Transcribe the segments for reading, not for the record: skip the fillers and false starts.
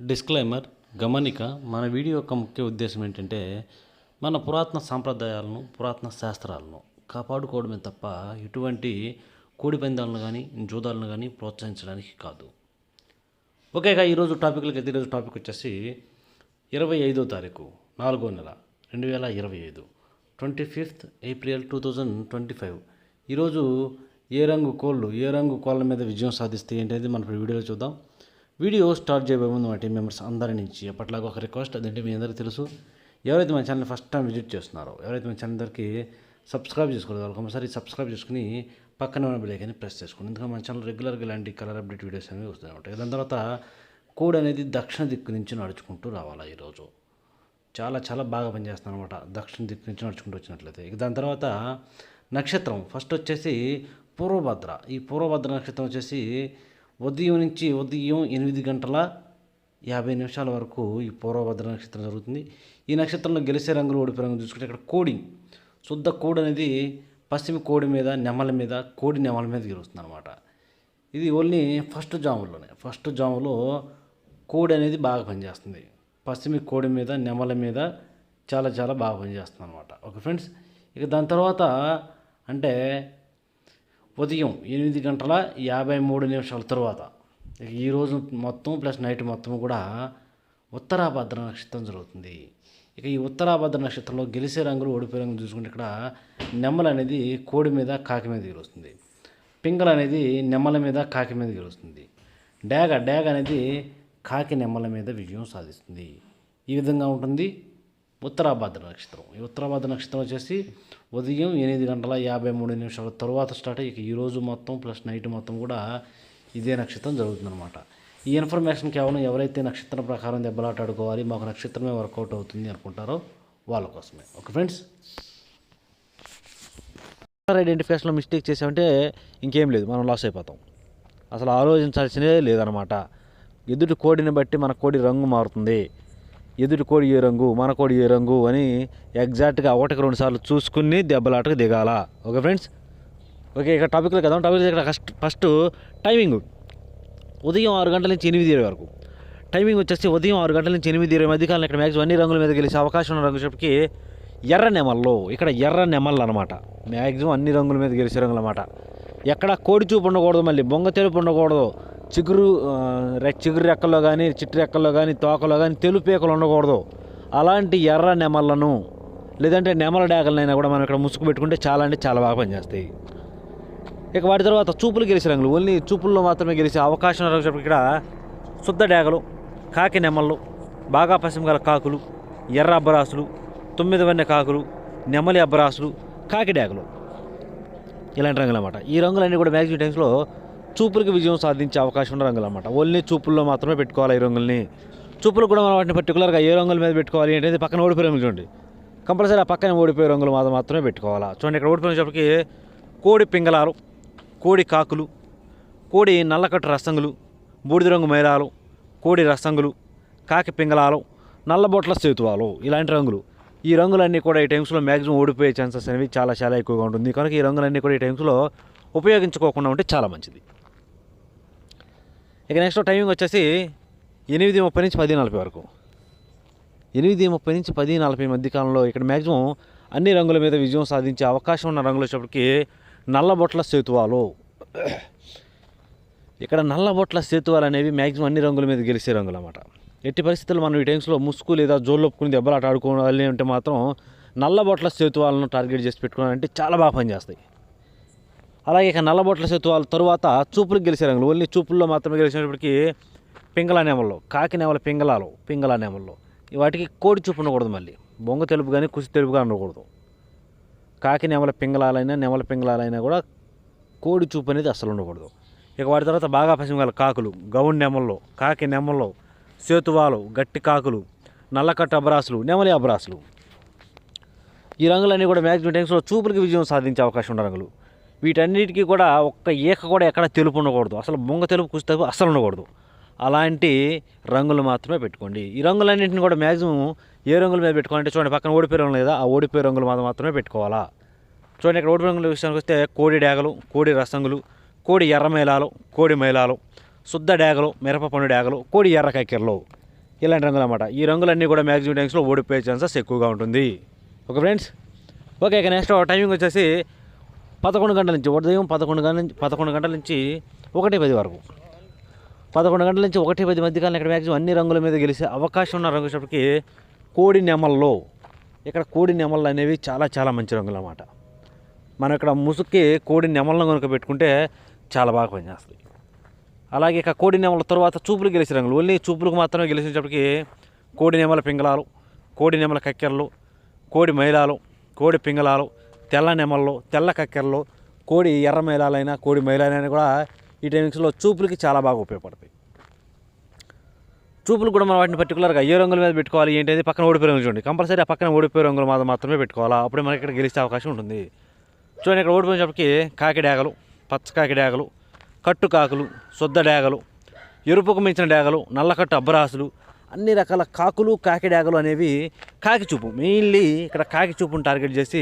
Disclaimer గమనిక మన video యొక్క ముఖ్య ఉద్దేశం ఏంటంటే మన పురాతన సాంప్రదాయాలను పురాతన శాస్త్రాలను కాపాడుకోవడమే తప్ప ఎటువంటి కోడి పందాలను కానీ జూదాలను కానీ ప్రోత్సహించడానికి కాదు. ఓకేగా ఈరోజు టాపిక్లకి అయితే ఈరోజు టాపిక్ వచ్చేసి 25వ తారీఖు 4వ నెల 2025 25th April 2025. ఈరోజు ఏ రంగు కోళ్ళ మీద విజయం సాధిస్తే ఏంటనేది మన వీడియోలో చూద్దాం. వీడియో స్టార్ట్ చేయబోయే ముందు మా టీం మెంబర్స్ అందరి నుంచి ఎప్పటిలాగా ఒక రిక్వెస్ట్, అదంటే మీ అందరికీ తెలుసు, ఎవరైతే మన ఛానల్ ఫస్ట్ టైం విజిట్ చేస్తున్నారో, ఎవరైతే మన ఛానల్ అందరికీ సబ్స్క్రైబ్ చేసుకోలేదు వాళ్ళకి ఒకసారి సబ్స్క్రైబ్ చేసుకుని పక్కన ఉన్న బెల్ ఐకాన్ని ప్రెస్ చేసుకోండి. ఎందుకంటే మన ఛానల్ రెగ్యులర్గా ఇలాంటి కలర్ అప్డేట్ వీడియోస్ అనేవి వస్తూ ఉంటాయి. దాని తర్వాత కోడ్ అనేది దక్షిణ దిక్కు నుంచి నడుచుకుంటూ రావాలా. ఈరోజు చాలా బాగా పనిచేస్తాను అనమాట, దక్షిణ దిక్కు నుంచి నడుచుకుంటూ వచ్చినట్లయితే. ఇక దాని తర్వాత నక్షత్రం ఫస్ట్ వచ్చేసి పూర్వభద్ర. ఈ పూర్వభద్ర నక్షత్రం వచ్చేసి ఉదయం 8 గంటల 50 నిమిషాల వరకు ఈ పూర్వభద్ర నక్షత్రం జరుగుతుంది. ఈ నక్షత్రంలో గెలిచే రంగులు ఓడిపోయే రంగులు చూసుకుంటే ఇక్కడ కోడి, శుద్ధ కోడి అనేది పశ్చిమ కోడి మీద కోడి నెమల మీద గెలుస్తుంది అనమాట. ఇది ఓన్లీ ఫస్ట్ జాములో కోడి అనేది బాగా పనిచేస్తుంది. పశ్చిమ కోడి మీద నెమల మీద చాలా బాగా పనిచేస్తుంది అనమాట. ఓకే ఫ్రెండ్స్, ఇక దాని తర్వాత అంటే ఉదయం 8 గంటల 53 నిమిషాల తర్వాత ఈరోజు మొత్తం ప్లస్ నైట్ మొత్తం కూడా ఉత్తరాభద్ర నక్షత్రం జరుగుతుంది. ఇక ఈ ఉత్తరాభద్ర నక్షత్రంలో గెలిచే రంగులు ఓడిపోయే రంగులు చూసుకుంటే ఇక్కడ నెమ్మల అనేది కోడి మీద కాకి మీద గెలుస్తుంది. పింగళ అనేది నెమ్మల మీద కాకి మీద గెలుస్తుంది. డేగ అనేది కాకి నెమ్మల మీద విజయం సాధిస్తుంది. ఈ విధంగా ఉంటుంది ఉత్తరాభద్ర నక్షత్రం. ఈ ఉత్తరాభద్ర నక్షత్రం వచ్చేసి ఉదయం 8 గంటల 53 నిమిషాల తర్వాత స్టార్ట్ అయ్యి ఈరోజు మొత్తం ప్లస్ నైట్ మొత్తం కూడా ఇదే నక్షత్రం జరుగుతుందన్నమాట. ఈ ఇన్ఫర్మేషన్ కేవలం ఎవరైతే నక్షత్రం ప్రకారం దెబ్బలాట ఆడుకోవాలి, మాకు నక్షత్రమే వర్కౌట్ అవుతుంది అనుకుంటారో వాళ్ళ కోసమే. ఓకే ఫ్రెండ్స్, ఐడెంటిఫికేషన్లో మిస్టేక్ చేసామంటే ఇంకేం లేదు, మనం లాస్ అయిపోతాం. అసలు ఆలోచించాల్సినే లేదనమాట. ఎదుటి కోడిని బట్టి మన కోడి రంగు మారుతుంది. ఎదుటి కోడి ఏ రంగు, మన కోడి ఏ రంగు అని ఎగ్జాక్ట్గా 1-2 సార్లు చూసుకుని దెబ్బలాటకు దిగాల. ఓకే ఫ్రెండ్స్, ఓకే ఇక టాపిక్లో కదా. టాపిక్ ఇక్కడ ఫస్ట్ టైమింగ్ ఉదయం 6 గంటల నుంచి 8:20 వరకు. టైమింగ్ వచ్చేసి ఉదయం 6 గంటల నుంచి 8:20 మధ్యకాలంలో ఇక్కడ మ్యాక్సిమం అన్ని రంగుల మీద గెలిచే అవకాశం ఉన్న రంగు చెప్పి ఎర్ర నెమల్లో. ఇక్కడ ఎర్ర నెమళ్ళు అనమాట, మ్యాక్సిమం అన్ని రంగుల మీద గెలిచే రంగులు అనమాట. ఎక్కడ కోడి చూపు ఉండకూడదు, మళ్ళీ బొంగ తెలుపు ఉండకూడదు, చిగురు రెక్కల్లో కానీ చిట్టు రెక్కల్లో కానీ తోకలో కానీ తెలుపేకలు ఉండకూడదు. అలాంటి ఎర్ర నెమళ్ళను లేదంటే నెమల డేగలనైనా కూడా మనం ఇక్కడ ముసుగు పెట్టుకుంటే చాలా బాగా పనిచేస్తాయి. ఇక వాటి తర్వాత చూపులు గెలిచే రంగులు, ఓన్లీ చూపుల్లో మాత్రమే గెలిచే అవకాశం రంగు ఇక్కడ శుద్ధ డేగలు, కాకి నెమళ్ళు, బాగా పశ్చిమ గల కాకులు, ఎర్ర అబ్బరాసులు, 9 వన్నె కాకులు, నెమలి అబ్బరాసులు, కాకి డేగలు, ఇలాంటి రంగులు అన్నమాట. ఈ రంగులన్నీ కూడా మ్యాక్సిమం టైమ్స్లో చూపులకు విజయం సాధించే అవకాశం ఉన్న రంగులు అన్నమాట. ఓన్లీ చూపుల్లో మాత్రమే పెట్టుకోవాలి ఈ రంగుల్ని. చూపులు కూడా మనం వాటిని పర్టికులర్గా ఏ రంగుల మీద పెట్టుకోవాలి అంటే పక్కన ఓడిపోయే రంగులు చూడండి, కంపల్సరీ ఆ పక్కన ఓడిపోయే రంగులు మాత్రమే పెట్టుకోవాలా. చూడండి ఇక్కడ ఓడిపోయినప్పటికీ కోడి పింగళాలు, కోడి కాకులు, కోడి నల్లకట్టు రసంగులు, బూడిద రంగు మైలాలు, కోడి రసంగులు, కాకి పింగళాలు, నల్లబొట్ల సేతువాలు, ఇలాంటి రంగులు. ఈ రంగులన్నీ కూడా ఈ టైమ్స్లో మ్యాక్సిమం ఓడిపోయే ఛాన్సెస్ అనేవి చాలా ఎక్కువగా ఉంటుంది. కనుక ఈ రంగులన్నీ కూడా ఈ టైమ్స్లో ఉపయోగించుకోకుండా ఉంటే చాలా మంచిది. ఇక నెక్స్ట్ టైమింగ్ వచ్చేసి 8:30 నుంచి 10:40 వరకు. 8:30 నుంచి 10:40 మధ్యకాలంలో ఇక్కడ మ్యాక్సిమం అన్ని రంగుల మీద విజయం సాధించే అవకాశం ఉన్న రంగులు వచ్చేప్పటికి నల్లబొట్ల సేతువాలు. ఇక్కడ నల్లబొట్ల సేతువాలు అనేవి మ్యాక్సిమం అన్ని రంగుల మీద గెలిచే రంగులు అన్నమాట. ఎట్టి పరిస్థితుల్లో మనం ఈ టైమ్స్లో ముసుగు లేదా జోళ్ళొప్పుకుని దెబ్బలాట ఆడుకోవాలి అంటే మాత్రం నల్లబొట్ల సేతువాలను టార్గెట్ చేసి పెట్టుకోవాలంటే చాలా బాగా పనిచేస్తాయి. అలాగే ఇక నల్లబొట్ల సేతువాల తరువాత చూపులకు గెలిచే రంగులు, ఓన్లీ చూపుల్లో మాత్రమే గెలిచినప్పటికీ పింగళ నెమల్లో, కాకి నెమల పింగళ నెమల్లో. వాటికి కోడి చూపు ఉండకూడదు, మళ్ళీ బొంగ తెలుపు కానీ కుసి తెలుపుగా ఉండకూడదు. కాకి నెమల పింగళాలైనా కూడా కోడి చూపు అనేది అస్సలు ఉండకూడదు. ఇక వాటి తర్వాత బాగా పశ్చిమ కాకులు, గౌన్ నెమల్లో, కాకి నెమల్లో, సేతువాలు, గట్టి కాకులు, నల్లకట్టు అబ్రాసులు, నెమలి అబ్రాసులు. ఈ రంగులన్నీ కూడా మ్యాక్సిమం టైమ్స్లో చూపులకి విజయం సాధించే అవకాశం ఉన్న రంగులు. వీటన్నిటికీ కూడా ఒక్క ఈక కూడా ఎక్కడ తెలుపు ఉండకూడదు, అసలు బొంగ తెలుపు కుసి తెలుపు అస్సలు ఉండకూడదు. అలాంటి రంగులు మాత్రమే పెట్టుకోండి. ఈ రంగులన్నింటిని కూడా మ్యాక్సిమం ఏ రంగుల మీద పెట్టుకోవాలంటే చూడండి పక్కన ఓడిపోయే రంగులు లేదా, ఆ ఓడిపోయే రంగులు మాత్రమే పెట్టుకోవాలా. చూడండి ఇక్కడ ఓడిపోయే రంగుల విషయానికి వస్తే కోడి డేగలు, కోడి రసంగులు, కోడి ఎర్ర మైలాలు, కోడి మైలాలు, శుద్ధ డేగలు, మిరప పండు డేగలు, కోడి ఎర్ర కక్కెరలు, ఇలాంటి రంగులు అన్నమాట. ఈ రంగులన్నీ కూడా మ్యాక్సిమం టైమ్స్లో ఓడిపోయే ఛాన్సెస్ ఎక్కువగా ఉంటుంది. Okay friends. ఓకే, ఇక నెక్స్ట్ టైమింగ్ వచ్చేసి 11 గంటల నుంచి ఉదయం 11 గంటల నుంచి 1:10 వరకు. 11 గంటల నుంచి 1:10 మధ్యకాలం ఇక్కడ మ్యాక్సిమం అన్ని రంగుల మీద గెలిచే అవకాశం ఉన్న రంగు వచ్చేటప్పటికి కోడి నెమల్లో. ఇక్కడ కోడి నెమళ్ళు అనేవి చాలా చాలా మంచి రంగులు అన్నమాట. మనం ఇక్కడ ముసుక్కి కోడి నెమలను కనుక పెట్టుకుంటే చాలా బాగా పనిచేస్తుంది. అలాగే ఇక కోడి నెమల తర్వాత చూపులు గెలిచే రంగులు, ఓన్లీ చూపులకు మాత్రమే గెలిచేటప్పటికి కోడి నెమల పింగళాలు, కోడి నెమల కక్కెరలు, కోడి మైలాలు, కోడి పింగళాలు, తెల్ల నెమళ్ళు, తెల్ల కక్కెరలు, కోడి ఎర్ర మైలాలైనా కోడి మైలాలైనా కూడా ఈ టైమింగ్స్లో చూపులకి చాలా బాగా ఉపయోగపడతాయి. చూపులు కూడా మనం వాటిని పర్టికులర్గా ఏ రంగుల మీద పెట్టుకోవాలి ఏంటి పక్కన ఓడిపోయే రంగులు చూడండి. కంపల్సరీ ఆ పక్కన ఓడిపోయే రంగులు మాత్రమే పెట్టుకోవాలా, అప్పుడే మనకి ఇక్కడ గెలిచే అవకాశం ఉంటుంది. చూడండి, ఇక్కడ ఓడిపోయినప్పటికీ కాకి డాగలు, పచ్చకాకి డాగలు, కట్టు కాకులు, శుద్ధ డాగలు, ఎరుపుకు మించిన డాగలు, నల్లకట్టు అబ్బరాసులు, అన్ని రకాల కాకులు కాకి డాగలు అనేవి కాకి చూపు. మెయిన్లీ ఇక్కడ కాకి చూపును టార్గెట్ చేసి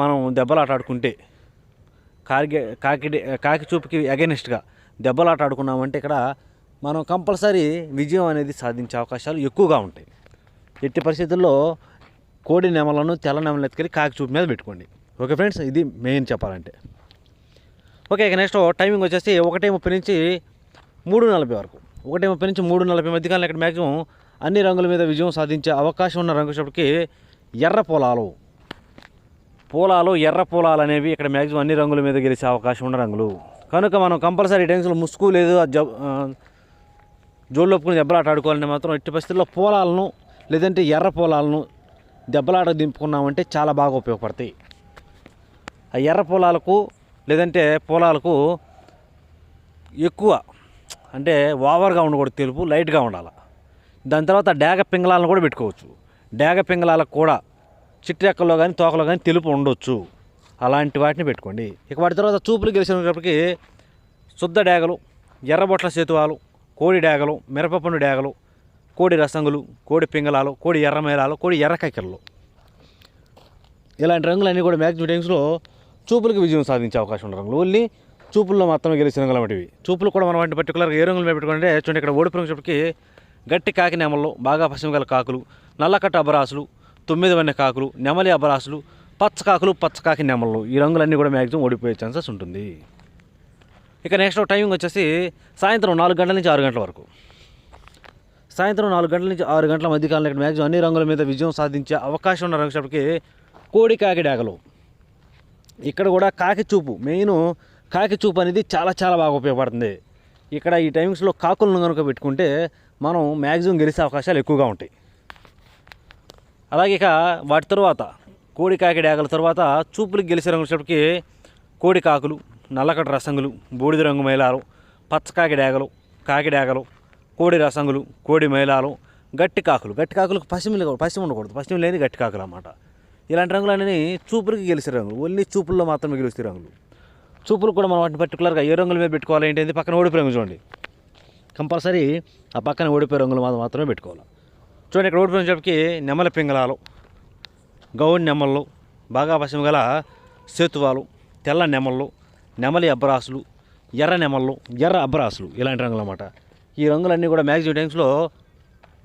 మనం దెబ్బలాట ఆడుకుంటే కాకి చూపుకి అగెనిస్ట్గా దెబ్బలాట ఆడుకున్నామంటే ఇక్కడ మనం కంపల్సరీ విజయం అనేది సాధించే అవకాశాలు ఎక్కువగా ఉంటాయి. ఎట్టి పరిస్థితుల్లో కోడి నెమలను తెల్ల నెమలను ఎత్తుకెళ్ళి కాకి చూపు మీద పెట్టుకోండి. ఓకే ఫ్రెండ్స్, ఇది మెయిన్ చెప్పాలంటే. ఓకే, ఇక నెక్స్ట్ టైమింగ్ వచ్చేసి 1:30 నుంచి 3:40 వరకు. 1:30 నుంచి 3:40 మధ్యకాలం ఇక్కడ మ్యాక్సిమం అన్ని రంగుల మీద విజయం సాధించే అవకాశం ఉన్న రంగు వచ్చేటప్పటికి ఎర్ర పొలాలు. ఎర్ర పొలాలు అనేవి ఇక్కడ మ్యాక్సిమం అన్ని రంగుల మీద గెలిచే అవకాశం ఉన్న రంగులు కనుక మనం కంపల్సరీ టైమ్స్లో ముసుగు లేదు జోళ్ళొప్పుకుని దెబ్బలాట ఆడుకోవాలంటే మాత్రం ఎట్టి పరిస్థితుల్లో పొలాలను లేదంటే ఎర్ర పొలాలను దెబ్బలాట దింపుకున్నామంటే చాలా బాగా ఉపయోగపడతాయి. ఆ ఎర్ర పొలాలకు లేదంటే పొలాలకు ఎక్కువ అంటే ఓవర్గా ఉండకూడదు, తెలుపు లైట్గా ఉండాలి. దాని తర్వాత డాగ పింగళాలను కూడా పెట్టుకోవచ్చు. డాగ పింగళాలకు కూడా చిట్టెక్కల్లో కానీ తోకలో కానీ తెలుపు ఉండొచ్చు. అలాంటి వాటిని పెట్టుకోండి. ఇక వాటి తర్వాత చూపులు గెలిచినప్పటికీ శుద్ధ డాగలు, ఎర్రబొట్ల సేతువాలు, కోడి డాగలు, మిరపపండు డాగలు, కోడి రసంగులు, కోడి పింగళాలు, కోడి ఎర్ర మేళాలు, కోడి ఎర్ర కక్కెరలు, ఇలాంటి రంగులన్నీ కూడా మ్యాక్సిమం టైమ్స్లో చూపులకు విజయం సాధించే అవకాశం ఉన్న రంగులు. ఓన్లీ చూపుల్లో మాత్రమే గెలిచిన రంగులు వంటివి. చూపులు కూడా మనం వాటిని పర్టికులర్గా ఏ రంగులు మీద పెట్టుకుంటే చూడండి, ఇక్కడ ఓడిపోయినప్పటికీ గట్టి కాకి నెమల్లో, బాగా పశ్చిమ గల కాకులు, నల్లకట్ట అబరాసులు, 9 వన్నె కాకులు, నెమలి అబరాసులు, పచ్చకాకులు, పచ్చకాకి నెమళ్ళు, ఈ రంగులన్నీ కూడా మ్యాక్సిమం ఓడిపోయే ఛాన్సెస్ ఉంటుంది. ఇక నెక్స్ట్ టైమింగ్ వచ్చేసి సాయంత్రం 4 గంటల నుంచి 6 గంటల వరకు. సాయంత్రం 4 గంటల నుంచి 6 గంటల మధ్యకాలంలో ఇక్కడ మ్యాక్సిమం అన్ని రంగుల మీద విజయం సాధించే అవకాశం ఉన్న రంగుకి కోడి కాకి డాగలు. ఇక్కడ కూడా కాకి చూపు, మెయిన్ కాకి చూపు అనేది చాలా చాలా బాగా ఉపయోగపడుతుంది. ఇక్కడ ఈ టైమింగ్స్లో కాకులను కనుక పెట్టుకుంటే మనం మ్యాక్సిమం గెలిచే అవకాశాలు ఎక్కువగా ఉంటాయి. అలాగే ఇక వాటి తర్వాత కోడి కాకి డాగల తర్వాత చూపులకు గెలిచే రంగులకి కోడి కాకులు, నల్లకట్ట రసంగులు, బూడిద రంగు మైలాలు, పచ్చకాకి డాగలు, కాకి డాగలు, కోడి రసంగులు, కోడి మైలాలు, గట్టి కాకులకు పశ్చిమ ఉండకూడదు, పశ్చిమ లేని గట్టి కాకులు అన్నమాట. ఇలాంటి రంగులన్నీ చూపులకి గెలిచే రంగులు, ఓన్లీ చూపుల్లో మాత్రమే గెలుస్తాయి రంగులు. చూపులు కూడా మనం వాటిని పర్టికులర్గా ఏ రంగుల మీద పెట్టుకోవాలి ఏంటి పక్కన ఓడిపోయే రంగు చూడండి. కంపల్సరీ ఆ పక్కన ఓడిపోయే రంగులు మాత్రమే పెట్టుకోవాలి. చూడండి, ఇక్కడ ఓడిపోయినప్పటికీ నెమలి పింగళాలు, గౌడి నెమళ్ళు, బాగా పశ్చిమ గల సేతువాలు, తెల్ల నెమళ్ళు, నెమలి అబ్బరాసులు, ఎర్ర నెమళ్ళు, ఎర్ర అబ్బరాసులు, ఇలాంటి రంగులు అన్నమాట. ఈ రంగులన్నీ కూడా మ్యాక్సిమం టైమ్స్లో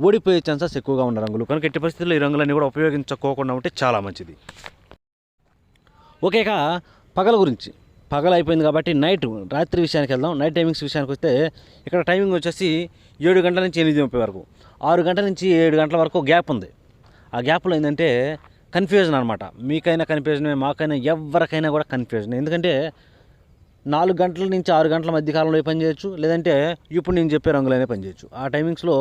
ఓడిపోయే ఛాన్సెస్ ఎక్కువగా ఉన్న రంగులు కనుక ఎట్టి పరిస్థితుల్లో ఈ రంగులన్నీ కూడా ఉపయోగించుకోకుండా ఉంటే చాలా మంచిది. ఓకేక పగల గురించి, పగల అయిపోయింది కాబట్టి రాత్రి విషయానికి వెళ్దాం. నైట్ టైమింగ్స్ విషయానికి వస్తే ఇక్కడ టైమింగ్ వచ్చేసి 7 గంటల నుంచి 8:30 వరకు, 6 గంటల నుంచి 7 గంటల వరకు గ్యాప్ ఉంది. ఆ గ్యాప్లో ఏంటంటే కన్ఫ్యూజన్ అనమాట. మీకైనా కన్ఫ్యూజనే, మాకైనా ఎవరికైనా కూడా కన్ఫ్యూజన్. ఎందుకంటే 4 గంటల నుంచి 6 గంటల మధ్య కాలంలో పని చేయొచ్చు, లేదంటే ఇప్పుడు నేను చెప్పే రంగులైనా పని చేయొచ్చు. ఆ టైమింగ్స్లో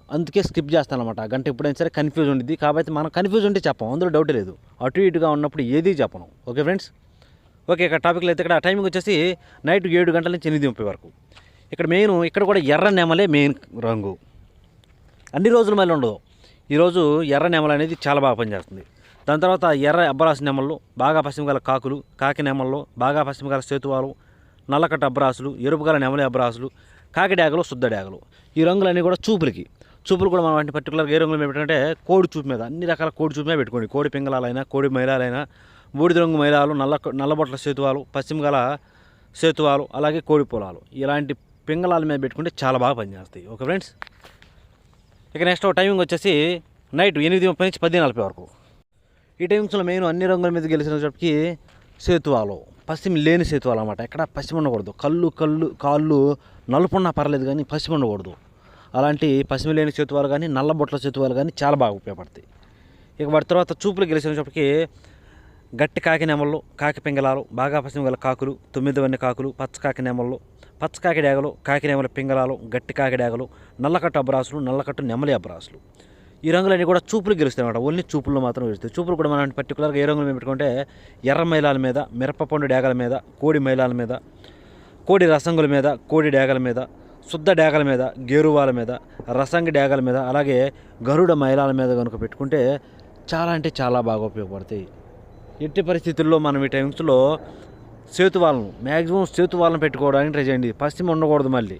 అందుకే స్కిప్ చేస్తాను అనమాట. గంట ఎప్పుడైనా సరే కన్ఫ్యూజ్ ఉంటుంది. కాబట్టి మనం కన్ఫ్యూజ్ ఉంటే చెప్పం, అందులో డౌట్ లేదు. అటు ఇటుగా ఉన్నప్పుడు ఏది చెప్పను. Okay friends. ఓకే, ఇక్కడ టాపిక్లో అయితే ఇక్కడ టైమింగ్ వచ్చేసి నైట్ 7 గంటల నుంచి 8:30 వరకు. ఇక్కడ మెయిన్ ఇక్కడ కూడా ఎర్ర నెమలే మెయిన్ రంగు. అన్ని రోజుల మళ్ళీ ఉండదు. ఈరోజు ఎర్ర నెమల అనేది చాలా బాగా పనిచేస్తుంది. దాని తర్వాత ఎర్ర అబ్బరాసు నెమళ్ళు, బాగా పశ్చిమ గల కాకులు, కాకి నెమళ్ళు, బాగా పశ్చిమ గల సేతువాలు, నల్లకట్ట అబ్బరాసులు, ఎరుపు గల నెమలి అబ్బరాసులు, కాకి డాగలు, శుద్ధ డాగలు, ఈ రంగులన్నీ కూడా చూపులు కూడా మనం వాటిని పర్టికులర్గా ఏ రంగులు మీద పెట్టుకుంటే కోడి చూపు మీద, అన్ని రకాల కోడి చూపు మీద పెట్టుకోండి. కోడి పింగళాలైనా, కోడి మైలాలైనా, బూడిద రంగు మైలాలు, నల్లబొట్ల సేతువాలు, పశ్చిమ గల సేతువాలు, అలాగే కోడి పొలాలు, ఇలాంటి పింగళాల మీద పెట్టుకుంటే చాలా బాగా పనిచేస్తాయి. Okay friends. ఇక నెక్స్ట్ టైమింగ్ వచ్చేసి నైట్ 8:30 నుంచి 10:40 వరకు. ఈ టైమింగ్స్లో మెయిన్ అన్ని రంగుల మీద గెలిచినప్పటికీ సేతువాలు, పశ్చిమ లేని సేతువాలు అనమాట. ఎక్కడ పశ్చిమ ఉండకూడదు. కాళ్ళు నలుపున్నా పర్లేదు కానీ పశ్చిమ ఉండకూడదు. అలాంటి పశ్చిమ లేని సేతువాలు కానీ నల్ల బొట్ల సేతువాలు కానీ చాలా బాగా ఉపయోగపడతాయి. ఇక వాటి తర్వాత చూపులు గెలిచినప్పటికీ గట్టి కాకి నెమళ్ళు, కాకి పింగళాలు, బాగా పశ్చిమ గల కాకులు, 9 వన్నె కాకులు, పచ్చకాకి నెమళ్ళు, పచ్చకాకి డేగలు, కాకి నెమల పింగళాలు, గట్టి కాకి డేగలు, నల్లకట్టు అబ్రాసులు, నల్లకట్టు నెమలి అబ్రాసులు. ఈ రంగులన్నీ కూడా చూపులు గెలుస్తాయి అన్నమాట. ఓన్లీ చూపుల్లో మాత్రం గెలుస్తాయి. చూపులు కూడా మనం పర్టికులర్గా ఏ రంగులు పెట్టుకుంటే ఎర్ర మైలాల మీద, మిరపపండు డేగల మీద, కోడి మైలాల మీద, కోడి రసంగుల మీద, కోడి డేగల మీద, శుద్ధ డేగల మీద, గేరువాల మీద, రసంగి డేగల మీద, అలాగే గరుడ మైలాల మీద కనుక పెట్టుకుంటే చాలా అంటే చాలా బాగా ఉపయోగపడతాయి. ఎట్టి పరిస్థితుల్లో మనం ఈ టైమ్స్లో సేతువాలను మ్యాక్సిమం సేతువాలను పెట్టుకోవడానికి ట్రై చేయండి. పశ్చిమ ఉండకూడదు. మళ్ళీ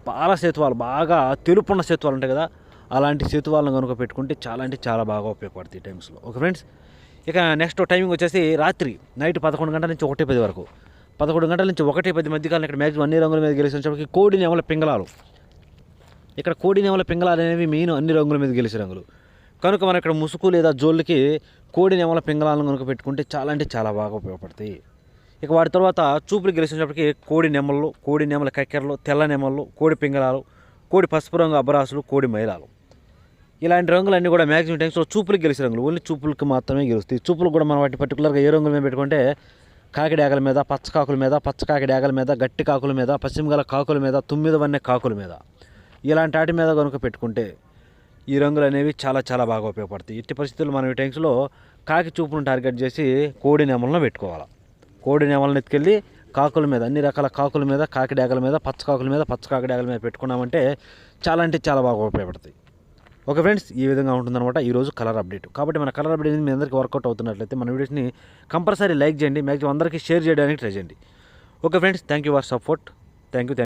పాల సేతువాలు, బాగా తెలుపున్న సేతువాలు ఉంటాయి కదా, అలాంటి సేతువాలను కనుక పెట్టుకుంటే చాలా అంటే చాలా బాగా ఉపయోగపడతాయి ఈ టైమ్స్లో. ఓకే ఫ్రెండ్స్, ఇక నెక్స్ట్ టైమింగ్ వచ్చేసి రాత్రి నైట్ 11 గంటల నుంచి 1:10 వరకు. 11 గంటల నుంచి 1:10 మధ్య కాలం ఇక్కడ మ్యాక్సిమం అన్ని రంగుల మీద గెలిచినప్పటికీ కోడి నెమల పింగళాలు. ఇక్కడ కోడి నెమల పింగళాలు అనేవి మెయిన్ అన్ని రంగుల మీద గెలిచే రంగులు కనుక మనం ఇక్కడ ముసుగు లేదా జోళ్ళకి కోడి నెమల పింగళాలను కనుక పెట్టుకుంటే చాలా అంటే చాలా బాగా ఉపయోగపడతాయి. ఇక వాటి తర్వాత చూపులు గెలిచినప్పటికీ కోడి నెమళ్ళు, కోడి నెమల కక్కెరలు, తెల్ల నెమళ్ళు, కోడి పింగళాలు, కోడి పసుపు రంగు అబ్బరాసులు, కోడి మైలాలు. ఇలాంటి రంగులన్నీ కూడా మ్యాక్సిమం టైమ్స్లో చూపులకు గెలిచే రంగులు. ఓన్లీ చూపులకు మాత్రమే గెలుస్తాయి. చూపులు కూడా మనం వాటి పర్టికులర్గా ఏ రంగుల మీద పెట్టుకుంటే కాకి డేగల మీద, పచ్చకాకుల మీద, పచ్చకాకి డేగల మీద, గట్టి కాకుల మీద, పశ్చిమ గల కాకుల మీద, 9 వన్నె కాకుల మీద, ఇలాంటి వాటి మీద కనుక పెట్టుకుంటే ఈ రంగులు అనేవి చాలా చాలా బాగా ఉపయోగపడతాయి. ఇట్టి పరిస్థితుల్లో మనం ఈ టైమ్స్లో కాకి చూపును టార్గెట్ చేసి కోడి నెమలను పెట్టుకోవాలి. కోడి నెమలను ఎత్తుకెళ్ళి కాకుల మీద, అన్ని రకాల కాకుల మీద, కాకి డేగల మీద, పచ్చకాకుల మీద, పచ్చకాకి డేగల మీద పెట్టుకున్నామంటే చాలా అంటే చాలా బాగా ఉపయోగపడతాయి. ఓకే ఫ్రెండ్స్, ఈ విధంగా ఉంటుందన్నమాట ఈరోజు కలర్ అప్డేట్. కాబట్టి మన కలర్ అప్డేట్ మీ అందరికీ వర్కౌట్ అవుతున్నట్లయితే మన వీడియోస్ని కంపల్సరీ లైక్ చేయండి, మ్యాక్సిమం అందరికీ షేర్ చేయడానికి ట్రై చేయండి. Okay friends, thank you for support. Thank you.